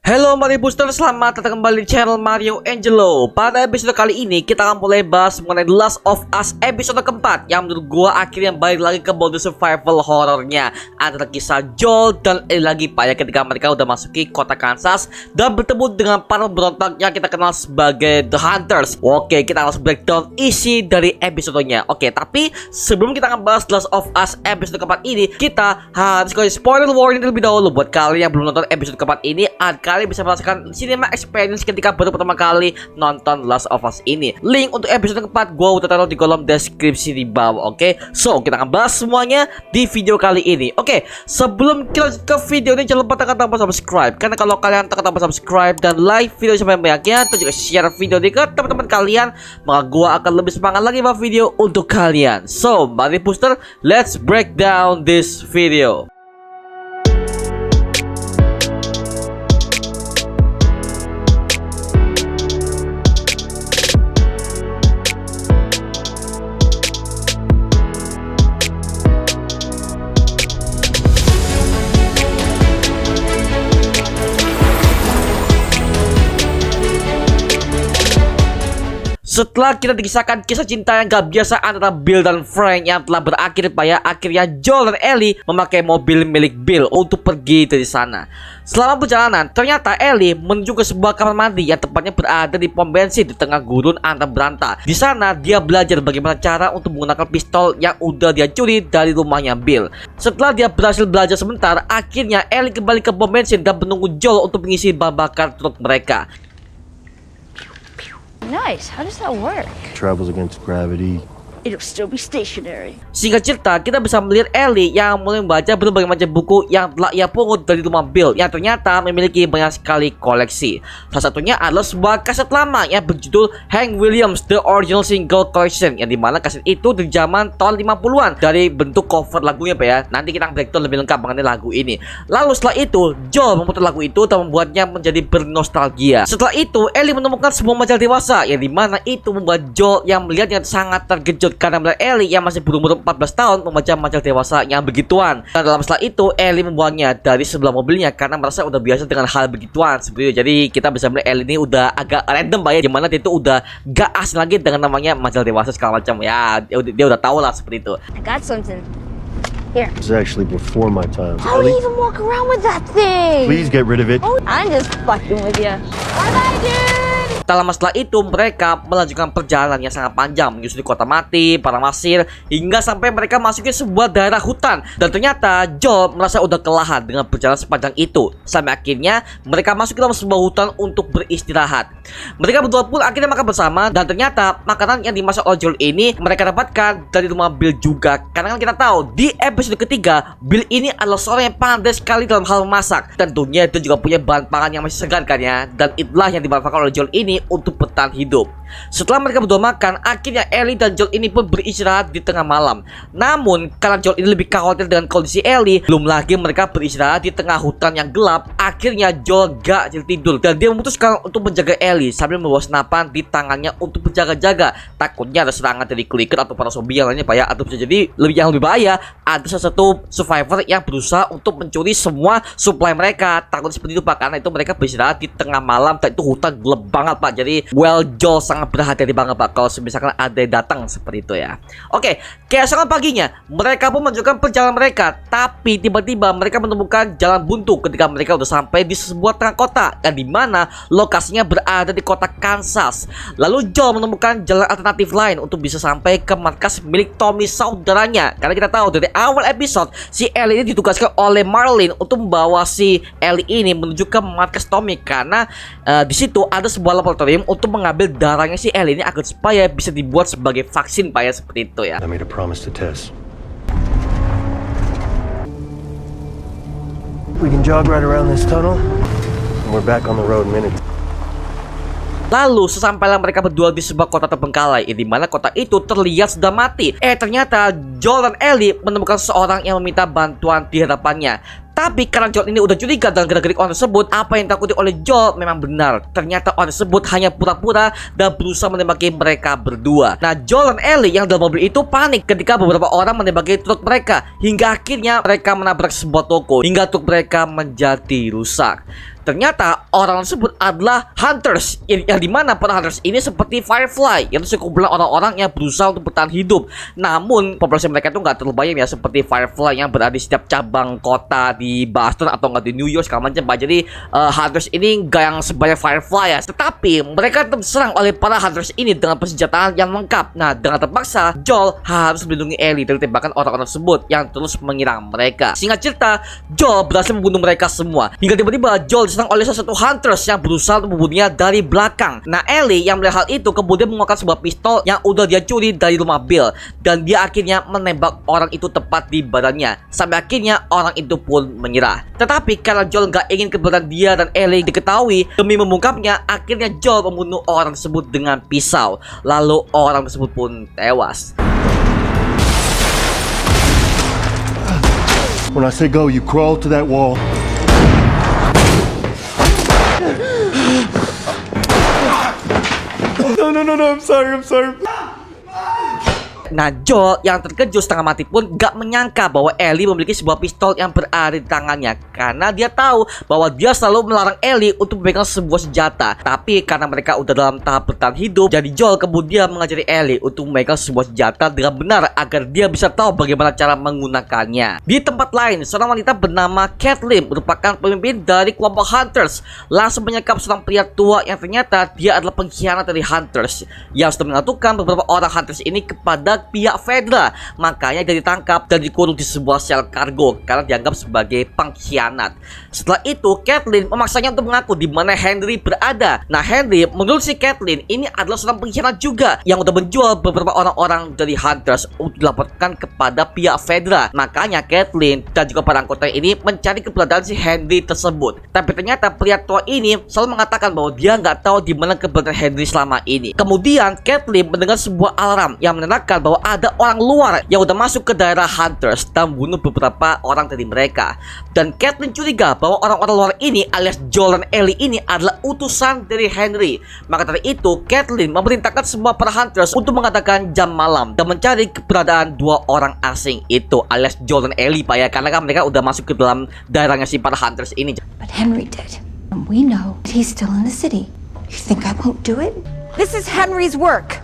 Halo Mario Booster, selamat datang kembali di channel Mario Angelo. Pada episode kali ini kita akan mulai bahas mengenai The Last of Us episode keempat, yang menurut gua akhirnya balik lagi ke mode survival horornya antara kisah Joel dan Ellie lagi pak ya, ketika mereka udah masuki kota Kansas dan bertemu dengan para berontak yang kita kenal sebagai The Hunters. Oke, kita langsung breakdown isi dari episodenya. Oke, tapi sebelum kita akan bahas The Last of Us episode keempat ini, kita harus kasih spoiler warning terlebih dahulu buat kalian yang belum nonton episode keempat ini, kalian bisa merasakan cinema experience ketika baru pertama kali nonton Last of Us ini. Link untuk episode keempat gue udah taruh di kolom deskripsi di bawah. Oke, so kita akan bahas semuanya di video kali ini. Oke, sebelum kita lanjut ke video ini, jangan lupa tekan tombol subscribe, karena kalau kalian tekan tombol subscribe dan like video sampai banyaknya, dan juga share video ini ke teman-teman kalian, maka gue akan lebih semangat lagi buat video untuk kalian. So mari booster, let's break down this video. Setelah kita dikisahkan kisah cinta yang gak biasa antara Bill dan Frank yang telah berakhir akhirnya Joel dan Ellie memakai mobil milik Bill untuk pergi dari sana. Selama perjalanan, ternyata Ellie menuju ke sebuah kamar mandi yang tepatnya berada di pom bensin di tengah gurun antara berantah. Di sana dia belajar bagaimana cara untuk menggunakan pistol yang udah dia curi dari rumahnya Bill. Setelah dia berhasil belajar sebentar, akhirnya Ellie kembali ke pom bensin dan menunggu Joel untuk mengisi bahan bakar truk mereka. Nice. How does that work? Travels against gravity. It'll still be stationary. Singkat cerita, kita bisa melihat Ellie yang mulai membaca berbagai macam buku yang telah ia pungut dari rumah Bill yang ternyata memiliki banyak sekali koleksi. Salah satunya adalah sebuah kaset lama yang berjudul Hank Williams The Original Single Collection, yang dimana kaset itu di zaman tahun 50-an dari bentuk cover lagunya pak ya. Nanti kita breakdown lebih lengkap mengenai lagu ini. Lalu setelah itu, Joel memutar lagu itu dan membuatnya menjadi bernostalgia. Setelah itu, Ellie menemukan sebuah majalah dewasa yang dimana itu membuat Joel yang melihatnya sangat terkejut karena melihat Ellie yang masih berumur 14 tahun membaca majalah dewasa yang begituan. Dan dalam setelah itu, Ellie membuangnya dari sebelah mobilnya karena merasa udah biasa dengan hal begituan seperti itu. Jadi kita bisa melihat Ellie ini udah agak random pak ya, dimana dia itu udah gak asing lagi dengan namanya majalah dewasa segala macam ya. Dia udah tahu lah seperti itu. I got something. Here. This is actually before my time. How do you even walk around with that thing? Please get rid of it. Oh, I'm just fucking with you. Bye-bye, dude! Tak lama setelah itu, mereka melanjutkan perjalanan yang sangat panjang menyusuri kota mati, padang pasir, hingga sampai mereka masuki sebuah daerah hutan. Dan ternyata Joel merasa udah kelelahan dengan perjalanan sepanjang itu. Sampai akhirnya mereka masuk ke dalam sebuah hutan untuk beristirahat. Mereka berdua pun akhirnya makan bersama, dan ternyata makanan yang dimasak oleh Joel ini mereka dapatkan dari rumah Bill juga. Karena kan kita tahu di episode ketiga, Bill ini adalah seorang yang pandai sekali dalam hal memasak. Tentunya dia juga punya bahan pangan yang masih segar kan ya. Dan itulah yang dimanfaatkan oleh Joel ini untuk bertahan hidup. Setelah mereka berdua makan, akhirnya Ellie dan Joel ini pun beristirahat di tengah malam. Namun karena Joel ini lebih khawatir dengan kondisi Ellie, belum lagi mereka beristirahat di tengah hutan yang gelap, akhirnya Joel gak tidur dan dia memutuskan untuk menjaga Ellie sambil membawa senapan di tangannya untuk berjaga-jaga. Takutnya ada serangan dari clicker atau para zombie yang lainnya pak ya, atau bisa jadi yang lebih bahaya, ada salah satu survivor yang berusaha untuk mencuri semua supply mereka. Takut seperti itu pak, karena itu mereka beristirahat di tengah malam dan itu hutan gelap banget pak. Jadi Joel sangat berhati-hati banget pak kalau misalkan ada yang datang seperti itu ya. Oke, keesokan paginya mereka pun melanjutkan perjalanan mereka, tapi tiba-tiba mereka menemukan jalan buntu ketika mereka udah sampai di sebuah tengah kota yang dimana lokasinya berada di kota Kansas. Lalu Joel menemukan jalan alternatif lain untuk bisa sampai ke markas milik Tommy saudaranya. Karena kita tahu dari awal episode si Ellie ini ditugaskan oleh Marlene untuk membawa si Ellie ini menuju ke markas Tommy, karena di situ ada sebuah laboratorium untuk mengambil darahnya si Ellie ini agar supaya bisa dibuat sebagai vaksin pak ya, seperti itu ya. I made a promise to Tess. We can jog right around this tunnel, and we're back on the road in minutes. Lalu sesampainya mereka berdua di sebuah kota terbengkalai, di mana kota itu terlihat sudah mati. Ternyata Joel dan Ellie menemukan seorang yang meminta bantuan di hadapannya. Tapi karena Joel ini udah curiga dan gerak-gerik orang tersebut, apa yang takuti oleh Joel memang benar. Ternyata orang tersebut hanya pura-pura dan berusaha menembaki mereka berdua. Nah, Joel dan Ellie yang dalam mobil itu panik ketika beberapa orang menembaki truk mereka, hingga akhirnya mereka menabrak sebuah toko hingga truk mereka menjadi rusak. Ternyata orang tersebut adalah hunters, yang dimana para hunters ini seperti Firefly, yaitu sekumpulan orang-orang yang berusaha untuk bertahan hidup. Namun populasi mereka itu nggak terlalu banyak ya, seperti Firefly yang berada di setiap cabang kota di Boston atau nggak di New York segala macam. Jadi hunters ini nggak yang sebanyak Firefly ya, tetapi mereka terserang oleh para hunters ini dengan persenjataan yang lengkap. Nah, dengan terpaksa Joel harus melindungi Ellie dari tembakan orang-orang tersebut yang terus menyerang mereka. Singkat cerita, Joel berhasil membunuh mereka semua hingga tiba-tiba Joel diserang oleh salah satu hunters yang berusaha untuk membunuhnya dari belakang. Nah, Ellie yang melihat hal itu kemudian mengeluarkan sebuah pistol yang udah dia curi dari rumah Bill, dan dia akhirnya menembak orang itu tepat di badannya sampai akhirnya orang itu pun menyerah. Tetapi karena Joel nggak ingin keberadaan dia dan Ellie diketahui, demi membungkamnya akhirnya Joel membunuh orang tersebut dengan pisau, lalu orang tersebut pun tewas. When I say go, you crawl to that wall. No, I'm sorry. Nah, Joel yang terkejut setengah mati pun gak menyangka bahwa Ellie memiliki sebuah pistol yang berada di tangannya, karena dia tahu bahwa dia selalu melarang Ellie untuk memegang sebuah senjata. Tapi karena mereka udah dalam tahap bertahan hidup, jadi Joel kemudian mengajari Ellie untuk memegang sebuah senjata dengan benar agar dia bisa tahu bagaimana cara menggunakannya. Di tempat lain, seorang wanita bernama Kathleen merupakan pemimpin dari kelompok hunters langsung menyekap seorang pria tua yang ternyata dia adalah pengkhianat dari hunters yang sudah mengaturkan beberapa orang hunters ini kepada pihak federal. Makanya dia ditangkap dan dikurung di sebuah sel kargo karena dianggap sebagai pengkhianat. Setelah itu, Kathleen memaksanya untuk mengaku di mana Henry berada. Nah, Henry menurut si Kathleen ini adalah seorang pengkhianat juga yang udah menjual beberapa orang-orang dari hunters untuk dilaporkan kepada pihak federal. Makanya Kathleen dan juga para anggota ini mencari keberadaan si Henry tersebut. Tapi ternyata pria tua ini selalu mengatakan bahwa dia nggak tahu di mana keberadaan Henry selama ini. Kemudian Kathleen mendengar sebuah alarm yang menandakan bahwa ada orang luar yang udah masuk ke daerah hunters dan bunuh beberapa orang dari mereka. Dan Kathleen curiga bahwa orang-orang luar ini alias Joel dan Ellie ini adalah utusan dari Henry. Maka dari itu Kathleen memerintahkan semua para hunters untuk mengadakan jam malam dan mencari keberadaan dua orang asing itu alias Joel dan Ellie, Pak ya, karena kan mereka udah masuk ke dalam daerahnya si para hunters ini. But Henry did. And we know he's still in the city. You think I won't do it? This is Henry's work.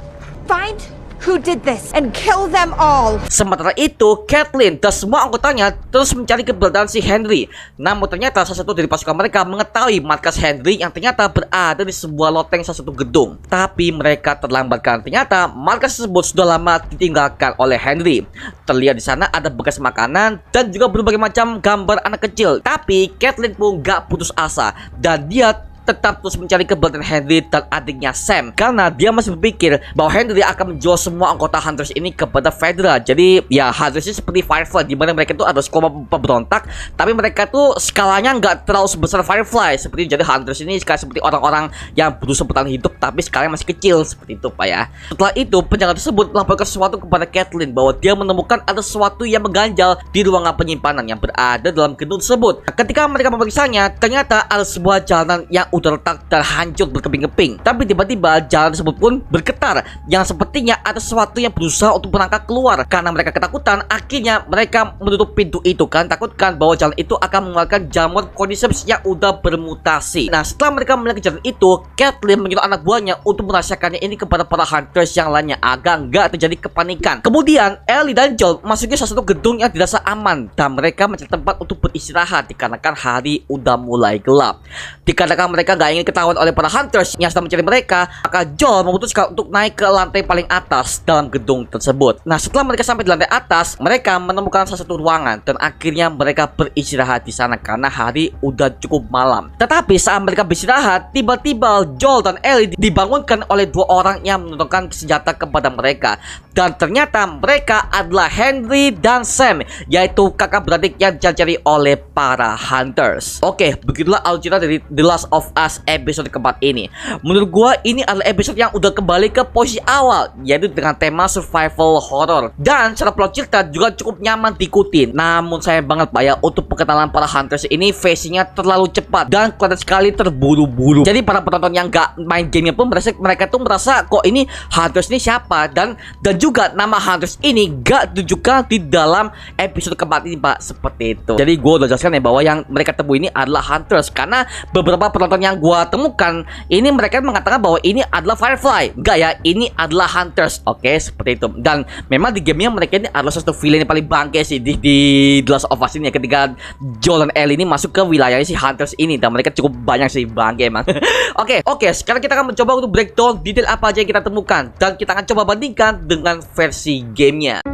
Find who did this and kill them all. Sementara itu, Kathleen dan semua anggotanya terus mencari keberadaan si Henry. Namun ternyata salah satu dari pasukan mereka mengetahui markas Henry yang ternyata berada di sebuah loteng salah satu gedung. Tapi mereka terlambat karena ternyata markas tersebut sudah lama ditinggalkan oleh Henry. Terlihat di sana ada bekas makanan dan juga berbagai macam gambar anak kecil. Tapi Kathleen pun gak putus asa dan dia tetap terus mencari keberadaan Henry dan adiknya Sam, karena dia masih berpikir bahwa Henry akan menjual semua anggota hunters ini kepada federal. Jadi ya hunters ini seperti Firefly, di mana mereka itu ada sekelompok pemberontak, tapi mereka tuh skalanya nggak terlalu sebesar Firefly. Seperti jadi hunters ini seperti orang-orang yang berusaha bertahan hidup tapi skalanya masih kecil seperti itu, Pak ya. Setelah itu penjaga tersebut melaporkan sesuatu kepada Kathleen bahwa dia menemukan ada sesuatu yang mengganjal di ruangan penyimpanan yang berada dalam gedung tersebut. Ketika mereka memeriksanya, ternyata ada sebuah jalanan yang udah retak dan hancur berkeping-keping. Tapi tiba-tiba jalan tersebut pun bergetar, yang sepertinya ada sesuatu yang berusaha untuk merangkak keluar. Karena mereka ketakutan, akhirnya mereka menutup pintu itu kan, takutkan bahwa jalan itu akan mengeluarkan jamur cordyceps yang udah bermutasi. Nah, setelah mereka melihat jalan itu, Kathleen menyuruh anak buahnya untuk merahasiakannya ini kepada para hunters yang lainnya agar nggak terjadi kepanikan. Kemudian Ellie dan Joel masuki salah satu gedung yang dirasa aman dan mereka mencari tempat untuk beristirahat dikarenakan hari udah mulai gelap. Dikarenakan mereka nggak ingin ketahuan oleh para hunters yang sedang mencari mereka, maka Joel memutuskan untuk naik ke lantai paling atas dalam gedung tersebut. Nah, setelah mereka sampai di lantai atas, mereka menemukan salah satu ruangan dan akhirnya mereka beristirahat di sana karena hari udah cukup malam. Tetapi saat mereka beristirahat, tiba-tiba Joel dan Ellie dibangunkan oleh dua orang yang menunjukkan senjata kepada mereka. Dan ternyata mereka adalah Henry dan Sam, yaitu kakak beradik yang dicari oleh para hunters. Oke, begitulah alur cerita dari The Last of of Us episode keempat ini. Menurut gua ini adalah episode yang udah kembali ke posisi awal, yaitu dengan tema survival horror. Dan secara plot cerita juga cukup nyaman diikutin. Namun sayang banget Pak ya, untuk perkenalan para hunters ini phasing-nya terlalu cepat dan kelihatan sekali terburu-buru. Jadi para penonton yang gak main gamenya pun mereka tuh merasa kok ini hunters ini siapa, dan juga nama hunters ini gak ditunjukkan di dalam episode keempat ini Pak, seperti itu. Jadi gue udah jelaskan ya bahwa yang mereka temui ini adalah hunters, karena beberapa penonton yang gue temukan ini mereka mengatakan bahwa ini adalah Firefly. Enggak ya, ini adalah hunters. Oke, seperti itu. Dan memang di gamenya mereka ini adalah satu villain yang paling bangke sih di The Last of Us ini ya, ketika Joel dan Ellie ini masuk ke wilayahnya si hunters ini, dan mereka cukup banyak sih bangke emang. Oke, sekarang kita akan mencoba untuk breakdown detail apa aja yang kita temukan, dan kita akan coba bandingkan dengan versi gamenya.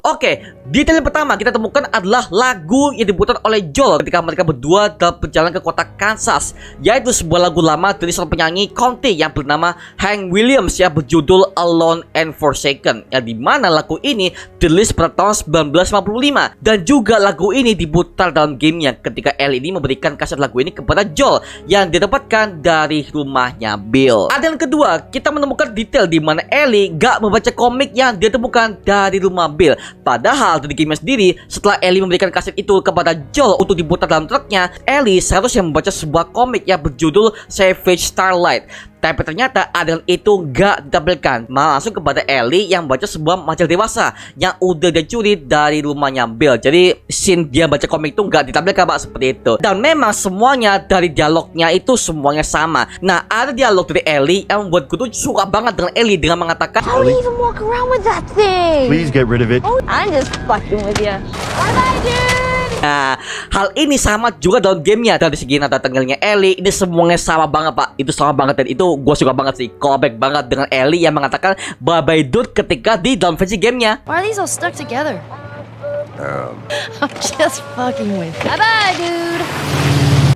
Oke, detail yang pertama kita temukan adalah lagu yang diputar oleh Joel ketika mereka berdua dalam perjalanan ke kota Kansas, yaitu sebuah lagu lama dari seorang penyanyi country yang bernama Hank Williams yang berjudul Alone and Forsaken, yang dimana lagu ini dirilis pada tahun 1955, dan juga lagu ini diputar dalam gamenya ketika Ellie ini memberikan kaset lagu ini kepada Joel yang didapatkan dari rumahnya Bill. Ada yang kedua, kita menemukan detail di mana Ellie gak membaca komik yang dia temukan dari rumah Bill. Padahal dari gamenya sendiri, setelah Ellie memberikan kaset itu kepada Joel untuk diputar dalam truknya, Ellie seharusnya membaca sebuah komik yang berjudul Savage Starlight. Tapi ternyata adegan itu gak ditampilkan, malah langsung kepada Ellie yang baca sebuah majalah dewasa yang udah dicuri dari rumahnya Bill. Jadi scene dia baca komik itu gak ditampilkan Pak, seperti itu. Dan memang semuanya dari dialognya itu semuanya sama. Nah, ada dialog dari Ellie yang membuat gue tuh suka banget dengan Ellie dengan mengatakan, How do you even walk around with that thing? Please get rid of it. I'm just fucking with you. Bye-bye, dude! nah, hal ini sama juga dalam gamenya. Dari segi nada tengilnya Ellie, ini semuanya sama banget Pak. Itu sama banget, dan itu gue suka banget sih. Callback banget dengan Ellie yang mengatakan bye bye dude ketika di dalam versi gamenya. Why are these all stuck together? I'm just fucking with you. Bye-bye, dude!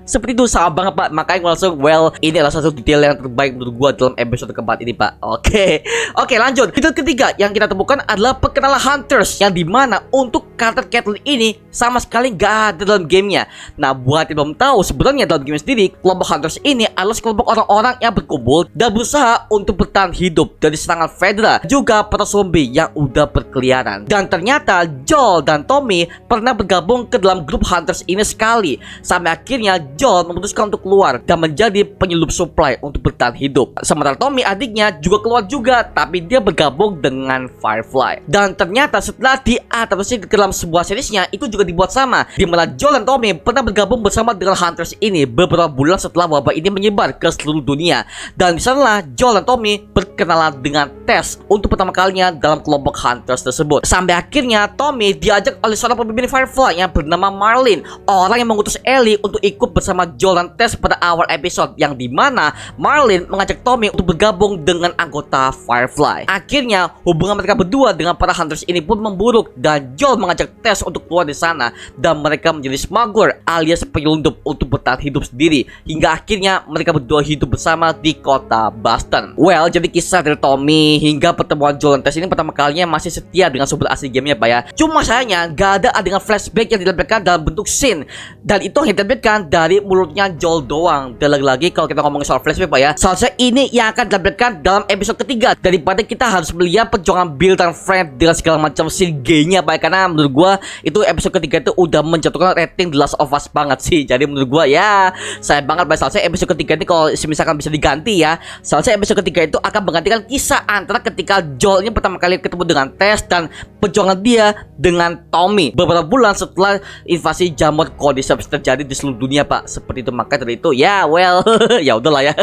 Seperti itu, sama banget Pak. Makanya gue langsung, well, ini adalah satu detail yang terbaik menurut gue dalam episode keempat ini Pak. Oke, lanjut. Detail ketiga yang kita temukan adalah perkenalan hunters, yang dimana untuk karakter Caitlyn ini sama sekali gak ada dalam gamenya. Nah, buat yang belum tahu, sebenarnya dalam game sendiri, kelompok hunters ini adalah sekelompok orang-orang yang berkumpul dan berusaha untuk bertahan hidup dari serangan Fedra, juga para zombie yang udah berkeliaran. Dan ternyata Joel dan Tommy pernah bergabung ke dalam grup hunters ini sekali, sampai akhirnya Joel memutuskan untuk keluar dan menjadi penyeludup supply untuk bertahan hidup. Sementara Tommy adiknya juga keluar juga, tapi dia bergabung dengan Firefly. Dan ternyata setelah diadaptasi ke dalam sebuah seriesnya, itu juga dibuat sama, di mana Joel dan Tommy pernah bergabung bersama dengan hunters ini beberapa bulan setelah wabah ini menyebar ke seluruh dunia. Dan di sanalah Joel dan Tommy berkenalan dengan Tess untuk pertama kalinya dalam kelompok hunters tersebut. Sampai akhirnya Tommy diajak oleh seorang pemimpin Firefly yang bernama Marlin, orang yang mengutus Ellie untuk ikut bersama Joel dan Tess pada awal episode, yang dimana Marlin mengajak Tommy untuk bergabung dengan anggota Firefly. Akhirnya hubungan mereka berdua dengan para hunters ini pun memburuk, dan Joel mengajak Tess untuk keluar di sana, dan mereka menjadi smuggler alias penyelundup untuk bertahan hidup sendiri, hingga akhirnya mereka berdua hidup bersama di kota Boston. Well, jadi kisah dari Tommy hingga pertemuan Joel dan Tess ini pertama kalinya masih setia dengan sumber asli gamenya Pak ya. Cuma sayangnya gak ada adegan flashback yang ditampilkan dalam bentuk scene, dan itu hanya ditampilkan dari mulutnya Joel doang. Dan lagi-lagi kalau kita ngomongin soal flashback Pak ya, seharusnya ini yang akan ditampilkan dalam episode ketiga, daripada kita harus melihat perjuangan Bill dan Frank dengan segala macam scene gay-nya Pak ya. Karena menurut gua itu episode ketiga itu udah menjatuhkan rating The Last of Us banget sih. Jadi menurut gua ya sayang banget Pak, seharusnya episode ketiga ini kalau misalkan bisa diganti ya, seharusnya episode ketiga itu akan menggantikan kisah antara ketika Joel ini pertama kali ketemu dengan Tess dan perjuangan dia dengan Tommy beberapa bulan setelah invasi jamur Cordyceps terjadi di seluruh dunia Pak. Seperti itu, maka dari itu ya well ya udahlah ya.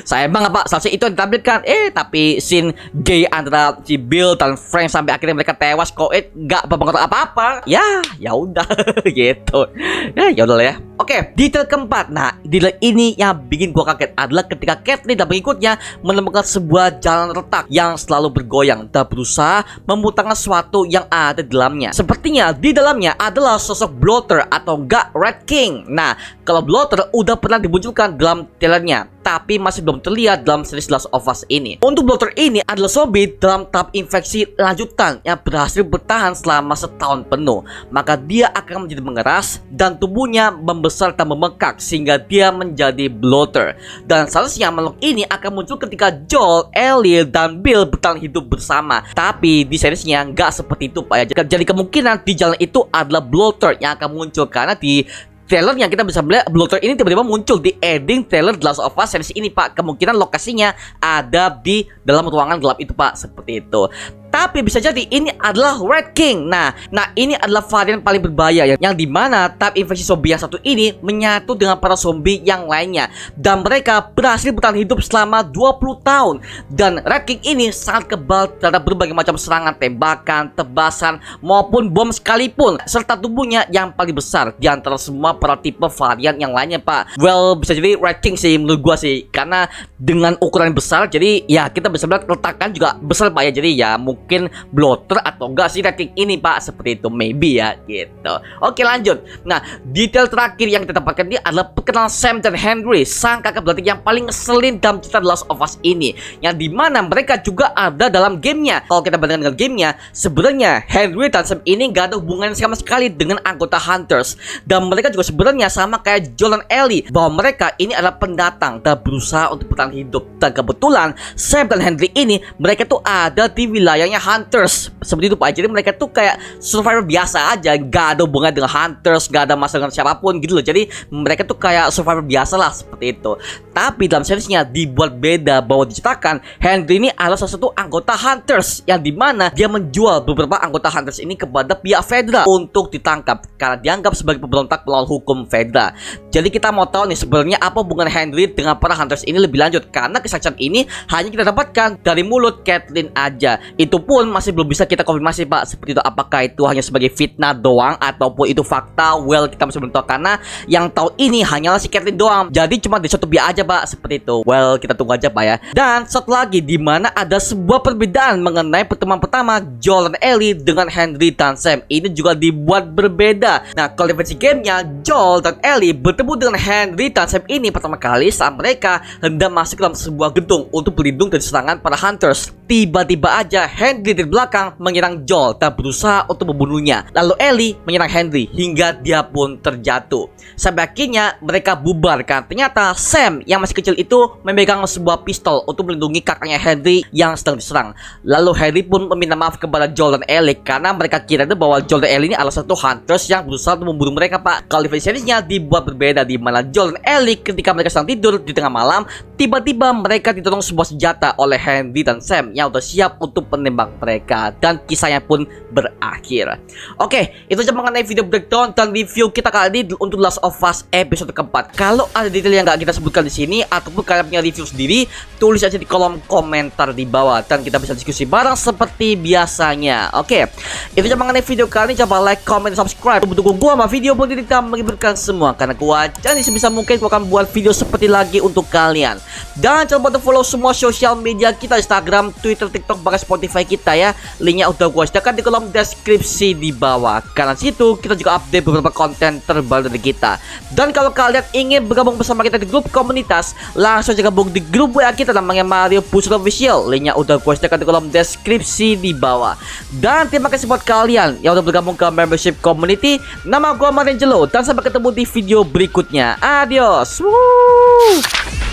Sayang banget Pak, seharusnya itu yang ditampilkan. Tapi scene gay antara si Bill dan Frank sampai akhirnya mereka tewas kok nggak berpengaruh apa-apa. Ya udah gitu. Ya udahlah ya. Oke, detail keempat. Nah, detail ini yang bikin gua kaget adalah ketika Caitlyn dan pengikutnya menemukan sebuah jalan retak yang selalu bergoyang dan berusaha memutarkan sesuatu yang ada di dalamnya. Sepertinya di dalamnya adalah sosok Bloater atau enggak Red King. Nah, kalau Bloater udah pernah dimunculkan dalam trailernya, tapi masih belum terlihat dalam series Last of Us ini. Untuk bloater ini adalah zombie dalam tahap infeksi lanjutan yang berhasil bertahan selama setahun penuh. Maka dia akan menjadi mengeras dan tubuhnya membesar dan membengkak sehingga dia menjadi bloater. Dan seharusnya makhluk ini akan muncul ketika Joel, Ellie, dan Bill bertahan hidup bersama. Tapi di seriesnya nggak seperti itu Pak ya. Jadi kemungkinan di jalan itu adalah bloater yang akan muncul, karena di trailernya kita bisa melihat bloater ini tiba-tiba muncul di ending trailer The Last of Us series ini Pak. Kemungkinan lokasinya ada di dalam ruangan gelap itu Pak, seperti itu. Tapi bisa jadi ini adalah Red King. Nah ini adalah varian paling berbahaya yang dimana tahap infeksi zombie yang satu ini menyatu dengan para zombie yang lainnya, dan mereka berhasil bertahan hidup selama 20 tahun. Dan Red King ini sangat kebal terhadap berbagai macam serangan tembakan, tebasan, maupun bom sekalipun, serta tubuhnya yang paling besar di antara semua para tipe varian yang lainnya Pak. Well, bisa jadi Red King sih menurut gua sih, karena dengan ukuran besar, jadi ya kita bisa melihat letakkan juga besar Pak ya. Jadi ya mungkin bloater atau enggak sih Red King ini Pak, seperti itu, maybe ya gitu. Oke lanjut. Nah detail terakhir yang kita dapatkan ini adalah perkenalan Sam dan Henry, sang kakak beradik yang paling ngeselin dalam cerita The Last of Us ini, yang dimana mereka juga ada dalam gamenya. Kalau kita bandingkan dengan gamenya, sebenarnya Henry dan Sam ini gak ada hubungan sama sekali dengan anggota Hunters, dan mereka juga sebenarnya sama kayak Joel dan Ellie, bahwa mereka ini adalah pendatang dan berusaha untuk bertahan hidup. Dan kebetulan Sam dan Henry ini mereka tuh ada di wilayahnya Hunters, seperti itu Pak. Jadi mereka tuh kayak survivor biasa aja, gak ada hubungan dengan Hunters, gak ada masalah dengan siapapun gitu loh. Jadi mereka tuh kayak survivor biasa lah, seperti itu. Tapi dalam seriesnya dibuat beda, bahwa diceritakan Henry ini adalah salah satu anggota Hunters, yang dimana dia menjual beberapa anggota Hunters ini kepada pihak Fedra untuk ditangkap karena dianggap sebagai pemberontak melawan hukum Fedra. Jadi kita mau tahu nih sebenarnya apa hubungan Henry dengan para Hunters ini lebih lanjut, karena kesaksian ini hanya kita dapatkan dari mulut Caitlin aja. Itu pun masih belum bisa kita konfirmasi Pak, seperti itu, apakah itu hanya sebagai fitnah doang ataupun itu fakta. Well, kita masih belum tahu, karena yang tahu ini hanyalah si Caitlin doang. Jadi cuma di satu pihak aja Pak, seperti itu. Well, kita tunggu aja Pak ya. Dan satu lagi, di mana ada sebuah perbedaan mengenai pertemuan pertama Joel dan Ellie dengan Henry dan Sam. Ini juga dibuat berbeda. Nah, kalau di versi gamenya, Joel dan Ellie bertemu dengan Henry dan Sam ini pertama kali saat mereka hendak masuk ke dalam sebuah gedung untuk berlindung dari serangan para Hunters. Tiba-tiba aja Henry dari belakang menyerang Joel dan berusaha untuk membunuhnya. Lalu Ellie menyerang Henry hingga dia pun terjatuh. Sampai akhirnya mereka bubarkan. Ternyata Sam yang masih kecil itu memegang sebuah pistol untuk melindungi kakaknya Henry yang sedang diserang. Lalu Henry pun meminta maaf kepada Joel dan Ellie karena mereka kira bahwa Joel dan Ellie ini adalah satu Hunters yang berusaha untuk membunuh mereka Pak. Kalau di versi seriesnya dibuat berbeda, di mana Joel dan Ellie ketika mereka sedang tidur di tengah malam, tiba-tiba mereka ditodong sebuah senjata oleh Henry dan Sam yang udah siap untuk menembak mereka, dan kisahnya pun berakhir. Oke, itu aja mengenai video breakdown dan review kita kali ini untuk Last of Us episode keempat. Kalau ada detail yang nggak kita sebutkan di sini ataupun kalian punya review sendiri, tulis aja di kolom komentar di bawah dan kita bisa diskusi bareng seperti biasanya. Oke, itu aja mengenai video kali ini. Coba like, comment, subscribe untuk mendukung gua sama video kita menghibur semua, karena gua jadi sebisa mungkin gua akan buat video seperti lagi untuk kalian. Dan jangan lupa follow semua sosial media kita, Instagram, Twitter, TikTok, bahkan Spotify kita ya. Linknya udah gua sediakan di kolom deskripsi di bawah. Karena situ kita juga update beberapa konten terbaru dari kita. Dan kalau kalian ingin bergabung bersama kita di grup komunitas, langsung aja gabung di grup WA kita namanya Mario Puzzle Official. Linknya udah gua sediakan di kolom deskripsi di bawah. Dan terima kasih buat kalian yang udah bergabung ke membership community. Nama gua Mariangelo dan sampai ketemu di video berikutnya. Adios. Woo!